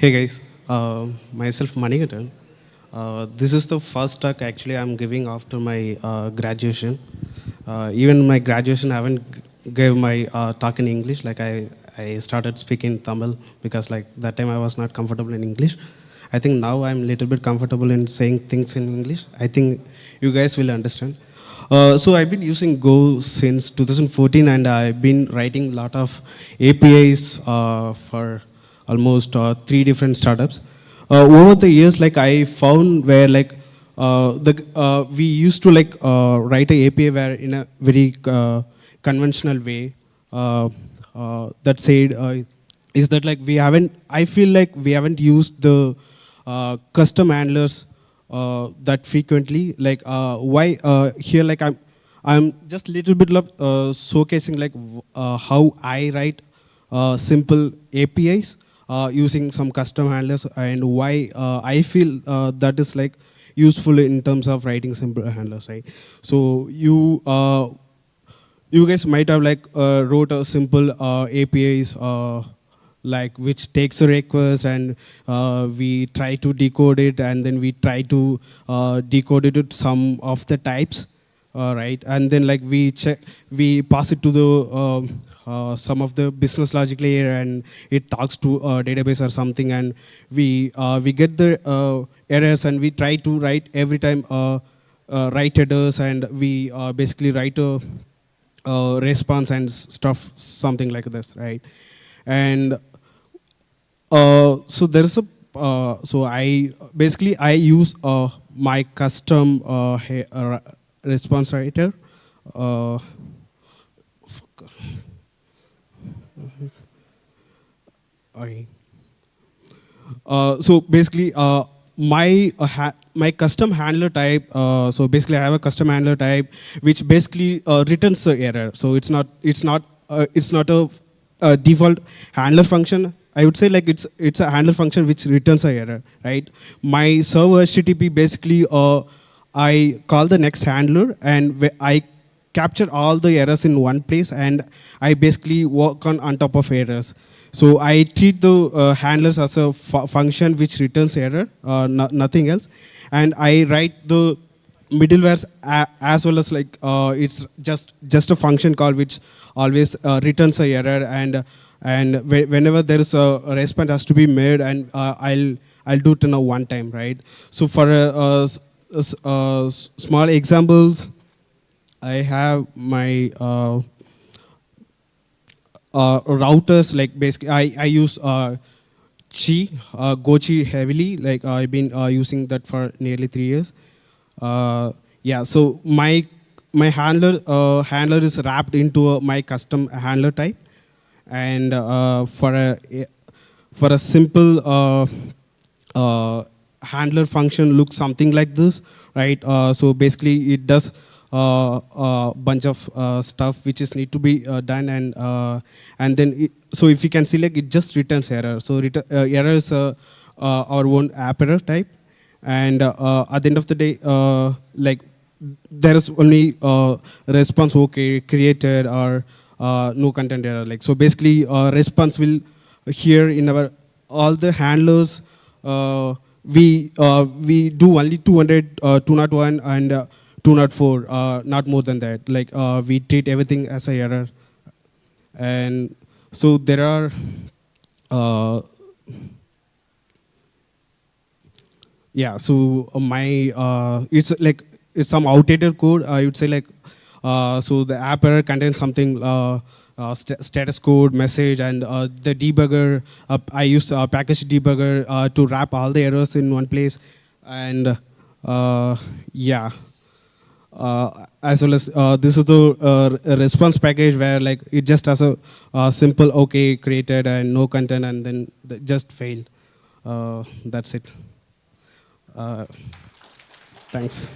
Hey guys, myself Manikandan. This is the first talk actually I'm giving after my graduation. Even my graduation I haven't gave my talk in English. Like I started speaking Tamil because like that time I was not comfortable in English. I think now I'm a little bit comfortable in saying things in English. I think you guys will understand. So I've been using Go since 2014 and I've been writing a lot of APIs for almost three different startups. Over the years, like I found where like we used to like write a API where in a very conventional way. That said, is that like we haven't? I feel like we haven't used the custom handlers that frequently. Like why here? Like I'm just a little bit showcasing like how I write simple APIs using some custom handlers and why I feel that is like useful in terms of writing simple handlers, right? So you guys might have like wrote a simple APIs like which takes a request and we try to decode it and then we try to decode it with some of the types, right? And then like we pass it to the some of the business logic layer and it talks to a database or something and we get the errors and we try to write every time write headers and we basically write a response and stuff, something like this, right? And so there is a so I basically I use my custom response writer. Uh, okay. So basically, my custom handler type. So basically, I have a custom handler type which basically returns the error. So it's not a default handler function. I would say like it's a handler function which returns a error, right? My server HTTP basically I call the next handler and I capture all the errors in one place and I basically work on top of errors. So I treat the handlers as a function which returns error, nothing else. And I write the middlewares as well as like it's just a function call which always returns a error and whenever there is a response has to be made and I'll do it in a one time, right? So for small examples, I have my routers, like basically I use Gochi heavily, like I've been using that for nearly 3 years. Yeah, so my handler is wrapped into my custom handler type, and for a simple handler function looks something like this, right? So basically it does a bunch of stuff which is need to be done and then so if you can see like it just returns error. So error is our own app error type, and at the end of the day like there is only response okay created or no content error. Like so basically response will here in our all the handlers we do only 200 201 and 204, not more than that. Like we treat everything as a error, and so there are yeah. So my it's like it's some outdated code. I would say like so the app error contains something status code message and the debugger. I use package debugger to wrap all the errors in one place, and yeah. As well as this is the response package where like it just has a simple okay created and no content and then just failed. That's it. Thanks.